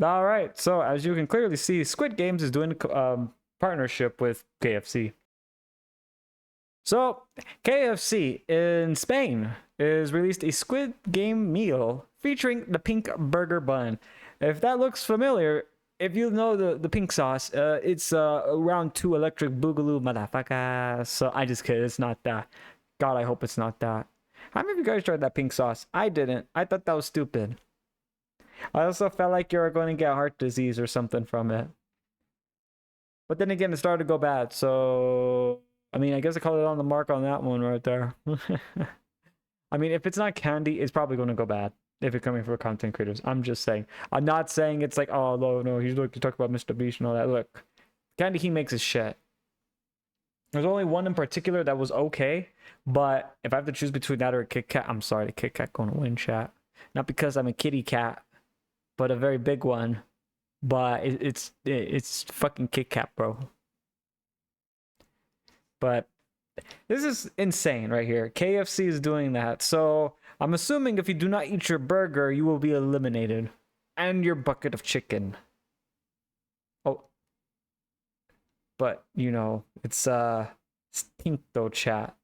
All right. So as you can clearly see, Squid Games is doing a partnership with KFC. So KFC in Spain is released a Squid Game meal featuring the pink burger bun. If that looks familiar, if you know the pink sauce, it's around 2 electric boogaloo motherfucker. So I just kid, it's not that. God, I hope it's not that. How many of you guys tried that pink sauce? I didn't. I thought that was stupid. I also felt like you were going to get heart disease or something from it. But then again, it started to go bad. So, I mean, I guess I called it on the mark on that one right there. I mean, if it's not candy, it's probably going to go bad if it's coming from content creators. I'm just saying. I'm not saying it's like, oh, no, he's like to talk about Mr. Beast and all that. Look, candy he makes is shit. There's only one in particular that was okay. But if I have to choose between that or a Kit Kat, I'm sorry, the Kit Kat going to win, chat. Not because I'm a kitty cat, but a very big one. But it's fucking Kit Kat, bro. But this is insane right here. KFC is doing that. So I'm assuming if you do not eat your burger, you will be eliminated. And your bucket of chicken. Oh. But, you know, it's stink though, chat.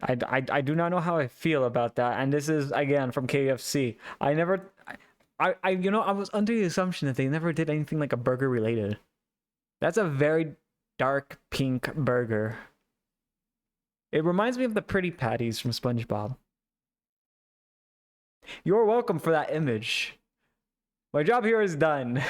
I do not know how I feel about that. And this is, again, from KFC. I was under the assumption that they never did anything like a burger related. That's a very dark pink burger. It reminds me of the Pretty Patties from SpongeBob. You're welcome for that image. My job here is done.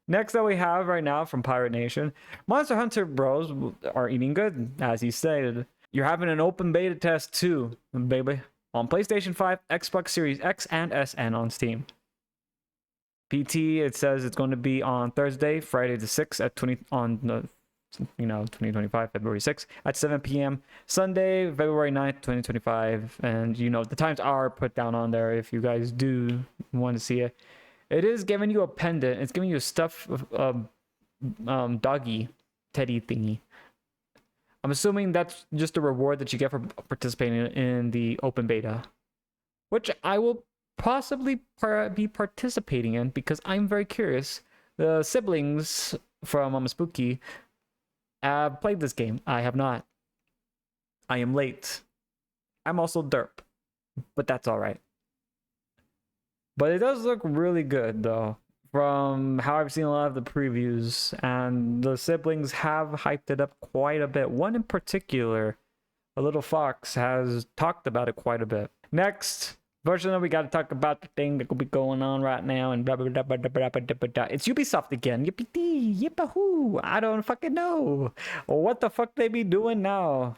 Next that we have right now from Pirate Nation. Monster Hunter Bros are eating good, as he stated. You're having an open beta test too, baby. On PlayStation 5, Xbox Series X and S, and on Steam. PT, it says it's going to be on Thursday, Friday the 6th at 2025, February 6th at 7 p.m. Sunday, February 9th, 2025. And, you know, the times are put down on there if you guys do want to see it. It is giving you a pendant. It's giving you a stuffed doggy teddy thingy. I'm assuming that's just a reward that you get for participating in the open beta, which I will possibly be participating in because I'm very curious. The siblings from Spooky have played this game. I have not. I am late. I'm also derp, but that's all right. But it does look really good though, from how I've seen a lot of the previews, and the siblings have hyped it up quite a bit. One in particular, a little fox, has talked about it quite a bit. Next, version we got to talk about the thing that could be going on right now, and blah blah blah blah blah blah blah blah. It's Ubisoft again. Yippee yippahoo! I don't fucking know what the fuck they be doing now.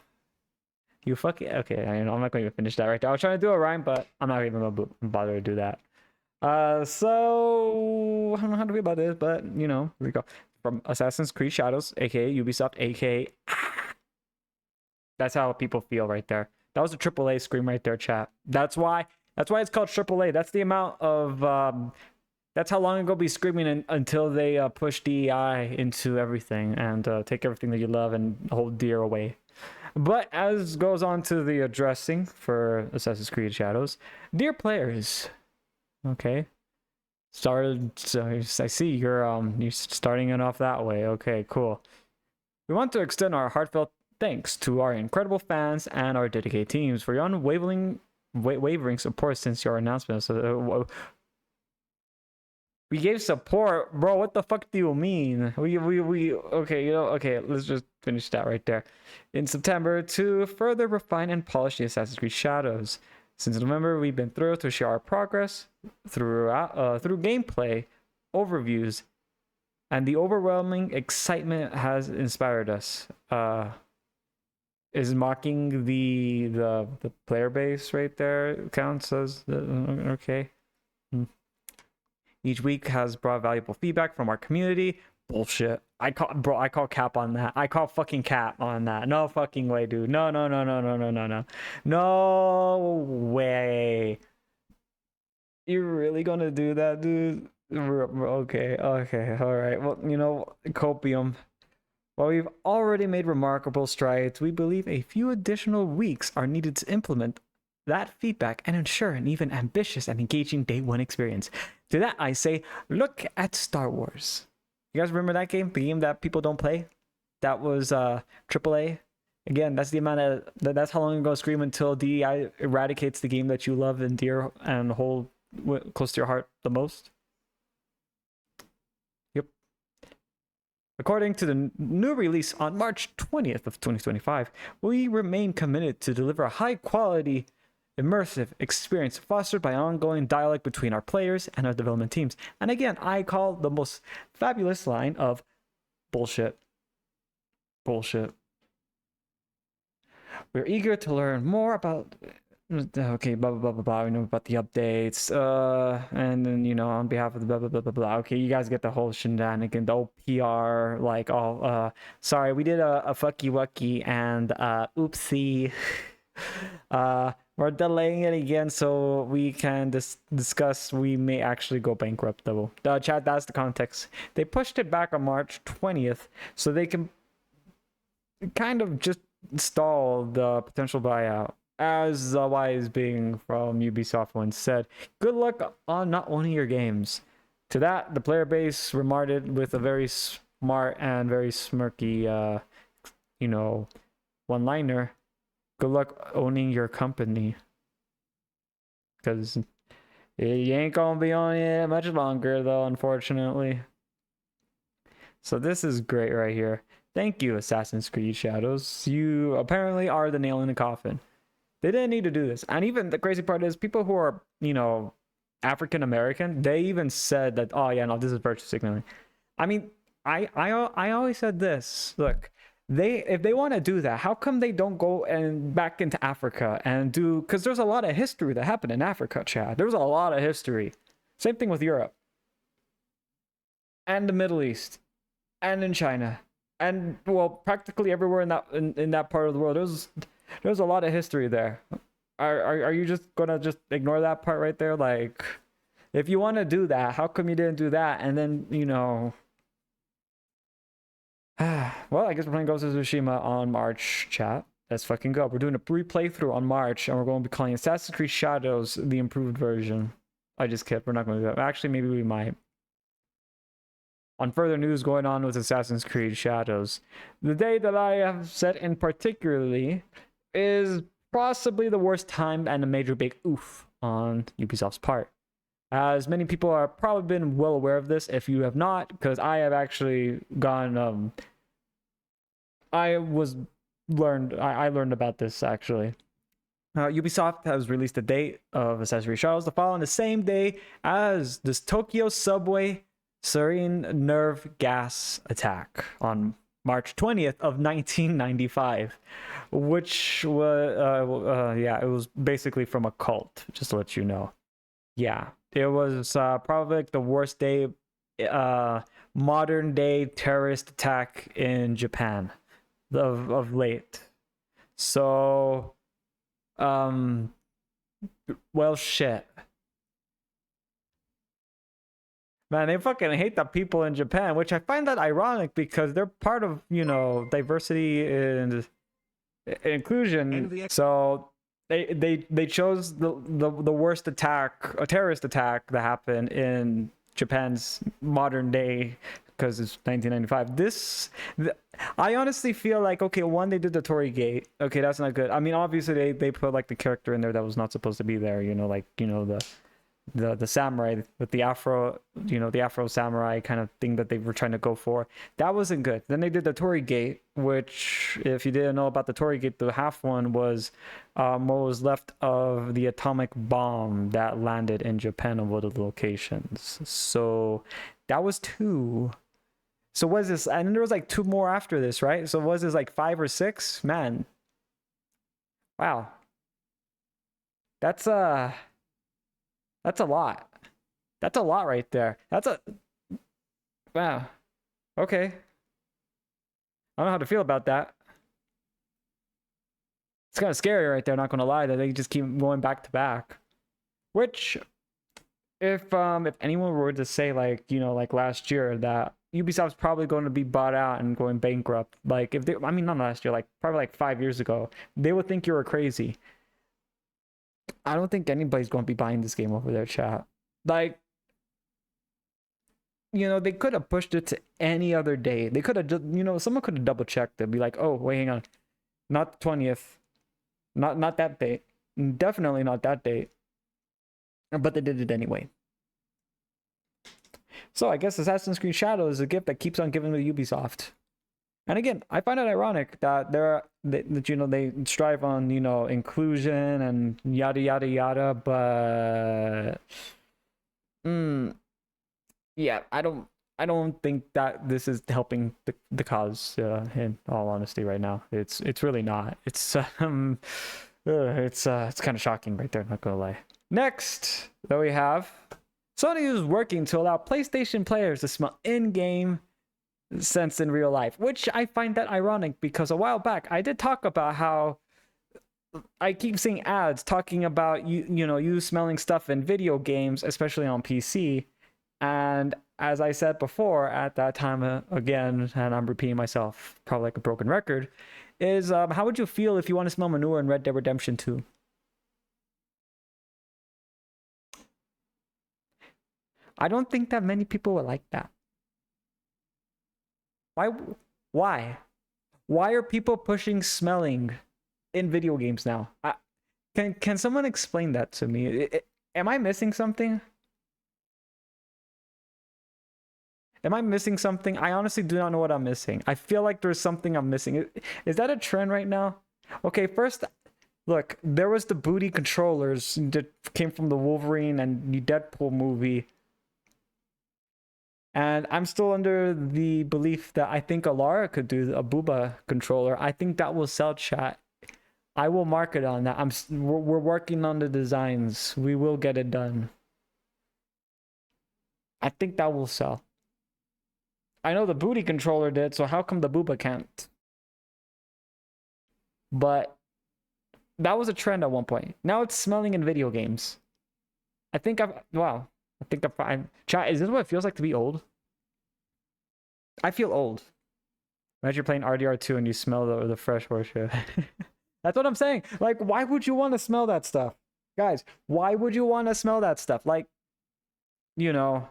You fucking okay. I'm not going to finish that right there. I was trying to do a rhyme, but I'm not even gonna bother to do that. So I don't know how to feel about this, but you know, here we go. From Assassin's Creed Shadows, aka Ubisoft, aka that's how people feel right there. That was a AAA scream right there, chat. That's why it's called AAA. That's the amount of that's how long ago be screaming until they push DEI into everything and take everything that you love and hold dear away. But as goes on to the addressing for Assassin's Creed Shadows, dear players. Okay. So I see you're starting it off that way. Okay, cool. We want to extend our heartfelt thanks to our incredible fans and our dedicated teams for your unwavering support since your announcement. So we gave support, bro. What the fuck do you mean? We okay, you know, okay, let's just finish that right there. In September, to further refine and polish the Assassin's Creed Shadows. Since November, we've been thrilled to share our progress through gameplay, overviews, and the overwhelming excitement has inspired us. Is mocking the player base right there counts as okay. Each week has brought valuable feedback from our community. Bullshit. I call cap on that. I call fucking cap on that. No fucking way, dude. No. No way. You're really gonna do that, dude? Okay. All right. Well, you know, copium. While we've already made remarkable strides, we believe a few additional weeks are needed to implement that feedback and ensure an even ambitious and engaging day one experience. To that I say, look at Star Wars. You guys remember that game? The game that people don't play? That was AAA. Again, that's the amount of that's how long ago Scream until DEI eradicates the game that you love and dear and hold close to your heart the most. Yep. According to the new release on March 20th of 2025, we remain committed to deliver a high quality immersive experience fostered by ongoing dialogue between our players and our development teams. And again, I call the most fabulous line of bullshit. Bullshit. We're eager to learn more about okay, blah blah blah blah blah. We know about the updates. And then on behalf of the blah blah blah blah blah. Okay, you guys get the whole shenanigan, the whole PR, like sorry, we did a fucky wucky and oopsie. We're delaying it again so we can discuss. We may actually go bankrupt though. Chat, that's the context. They pushed it back on March 20th so they can kind of just stall the potential buyout. As the wise being from Ubisoft once said, good luck on not owning your games. To that, the player base remarked with a very smart and very smirky, one-liner. Good luck owning your company. Because you ain't gonna be on it much longer, though, unfortunately. So this is great right here. Thank you, Assassin's Creed Shadows. You apparently are the nail in the coffin. They didn't need to do this. And even the crazy part is people who are, African American, they even said that, oh yeah, no, this is virtue signaling. I mean, I always said this. Look, if they want to do that, how come they don't go and back into Africa and do, because there's a lot of history that happened in Africa, Chad. There's a lot of history. Same thing with Europe. And the Middle East. And in China. And well, practically everywhere in that part of the world. There's a lot of history there. Are you just gonna just ignore that part right there? Like, if you want to do that, how come you didn't do that? And then well, I guess we're playing Ghost of Tsushima on March, chat. Let's fucking go. We're doing a playthrough on March, and we're going to be calling Assassin's Creed Shadows the improved version. I just kidding. We're not going to do that. Actually, maybe we might. On further news going on with Assassin's Creed Shadows, the day that I have set in particularly is possibly the worst time and a major big oof on Ubisoft's part. As many people are probably been well aware of this, if you have not, because I have actually gone, I learned about this actually. Ubisoft has released a date of Assassin's Creed Shadows to fall on the same day as this Tokyo subway sarin nerve gas attack on March 20th of 1995, which was, it was basically from a cult, just to let you know. Yeah, it was probably like the worst day, modern day terrorist attack in Japan of late. So, well, shit. Man, they fucking hate the people in Japan, which I find that ironic because they're part of, diversity and inclusion. So they chose the worst attack, a terrorist attack that happened in Japan's modern day because it's 1995. I honestly feel like, okay, one, they did the Tory Gate. Okay, that's not good. I mean, obviously they put like the character in there that was not supposed to be there. The samurai with the afro, the afro samurai kind of thing that they were trying to go for. That wasn't good. Then they did the Tory Gate, which, if you didn't know about the Tory Gate, the half one was what was left of the atomic bomb that landed in Japan on one of the locations. So that was 2. So was this, and then there was like 2 more after this, right? So was this like 5 or 6? Man, wow, that's a lot. That's a lot right there. Wow. Okay. I don't know how to feel about that. It's kind of scary right there, not gonna lie, that they just keep going back to back. Which, if anyone were to say like, like last year that Ubisoft's probably going to be bought out and going bankrupt, like if they, I mean, not last year, like probably like 5 years ago, they would think you were crazy. I don't think anybody's going to be buying this game over their chat. Like, you know, they could have pushed it to any other day. They could have just, you know, someone could have double checked it, be like, oh, wait, hang on, not the 20th, not that date, definitely not that date. But they did it anyway. So I guess Assassin's Creed Shadow is a gift that keeps on giving to Ubisoft. And again, I find it ironic that that you know, they strive on, you know, inclusion and yada yada yada, but yeah, I don't think that this is helping the cause. In all honesty, right now, it's really not. It's kind of shocking right there. Not gonna lie. Next, that we have, Sony is working to allow PlayStation players to smell in-game scents in real life, which I find that ironic because a while back I did talk about how I keep seeing ads talking about you smelling stuff in video games, especially on PC. And as I said before at that time, again, and I'm repeating myself probably like a broken record, is how would you feel if you want to smell manure in Red Dead Redemption 2? I don't think that many people would like that. Why? Why? Why are people pushing smelling in video games now? Can someone explain that to me? Am I missing something? Am I missing something? I honestly do not know what I'm missing. I feel like there's something I'm missing. Is that a trend right now? Okay, first, look, there was the booty controllers that came from the Wolverine and the Deadpool movie. And I'm still under the belief that I think Alara could do a Booba controller. I think that will sell, chat. I will market on that. We're working on the designs. We will get it done. I think that will sell. I know the booty controller did, so how come the Booba can't? But that was a trend at one point. Now it's smelling in video games. I think wow. I think I'm fine. Chat, is this what it feels like to be old? I feel old. Imagine you're playing RDR2 and you smell the fresh horseshit. That's what I'm saying. Like, why would you want to smell that stuff? Guys, why would you want to smell that stuff? Like, you know,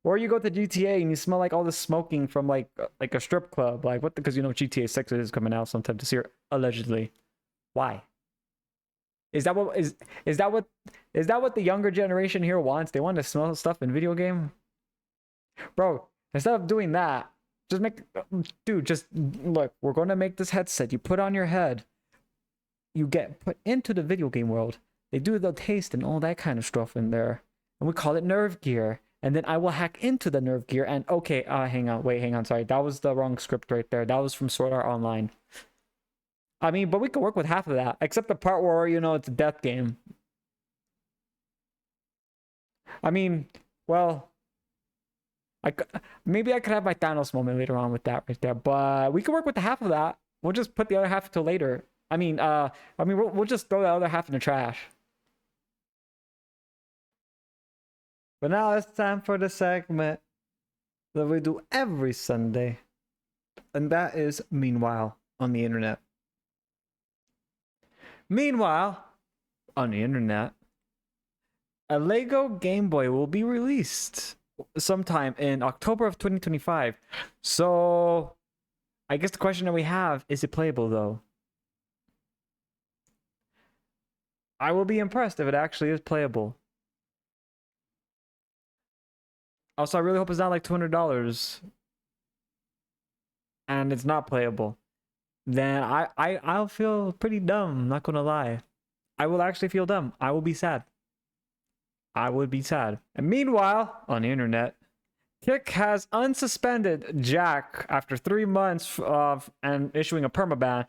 or you go to GTA and you smell like all the smoking from like a strip club. Like, what? Because you know GTA 6 is coming out sometime this year, allegedly. Why? Is that what the younger generation here wants? They want to smell stuff in video game? Bro, instead of doing that, just look, we're going to make this headset you put on your head. You get put into the video game world. They do the taste and all that kind of stuff in there. And we call it nerve gear. And then I will hack into the nerve gear and okay, hang on, sorry. That was the wrong script right there. That was from Sword Art Online. I mean, but we could work with half of that, except the part where, you know, it's a death game. I mean, well, maybe I could have my Thanos moment later on with that right there, but we could work with the half of that. We'll just put the other half till later. I mean, we'll just throw the other half in the trash. But now it's time for the segment that we do every Sunday, and that is Meanwhile on the Internet. Meanwhile, on the Internet, a Lego Game Boy will be released sometime in October of 2025. So, I guess the question that we have, is it playable though? I will be impressed if it actually is playable. Also, I really hope it's not like $200 and it's not playable. Then I'll feel pretty dumb, not gonna lie. I will actually feel dumb. I will be sad. I would be sad. And meanwhile, on the Internet, Kick has unsuspended Jack after 3 months of and issuing a permaban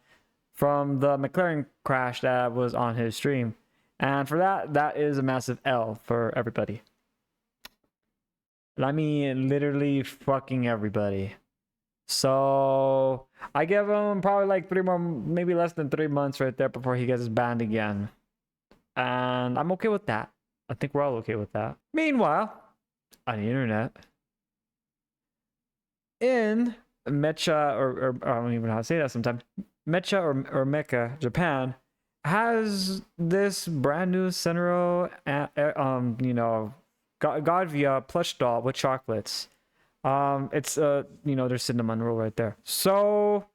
from the McLaren crash that was on his stream. And for that is a massive L for everybody. I mean, literally fucking everybody. So I give him probably like 3 more, maybe less than 3 months right there before he gets banned again. And I'm okay with that. I think we're all okay with that. Meanwhile, on the Internet, in Mecha, or I don't even know how to say that sometimes, Mecha or Mecca, Japan, has this brand new Senro, Godvia plush doll with chocolates. It's there's cinnamon roll right there. So,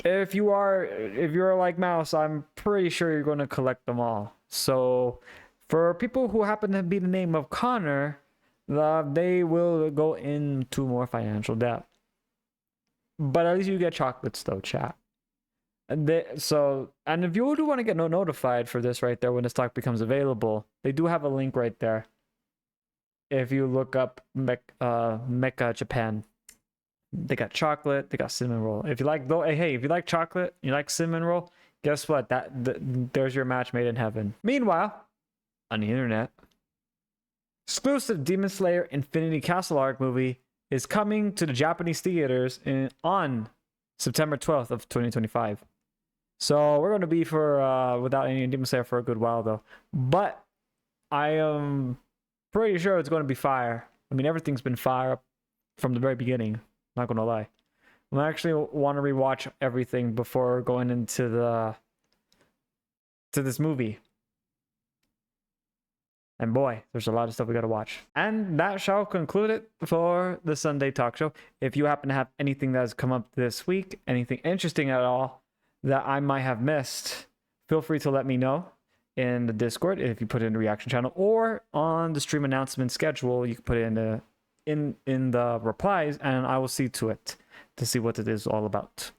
if you're like Mouse, I'm pretty sure you're going to collect them all. So, for people who happen to be the name of Connor, they will go into more financial debt. But at least you get chocolates though, chat. And if you do want to get notified for this right there when the stock becomes available, they do have a link right there. If you look up Mecha Japan, they got chocolate, they got cinnamon roll. If you like if you like chocolate, you like cinnamon roll, guess what? There's your match made in heaven. Meanwhile, on the internet, exclusive Demon Slayer Infinity Castle arc movie is coming to the Japanese theaters on September 12th of 2025. So we're going to be without any Demon Slayer for a good while though. But I am pretty sure it's going to be fire. I mean, everything's been fire from the very beginning. Not going to lie. I actually want to rewatch everything before going into this movie. And boy, there's a lot of stuff we got to watch. And that shall conclude it for the Sinday Talk Show. If you happen to have anything that has come up this week, anything interesting at all that I might have missed, feel free to let me know in the Discord if you put it in the reaction channel, or on the stream announcement schedule. You can put it in the replies, and I will see to it to see what it is all about.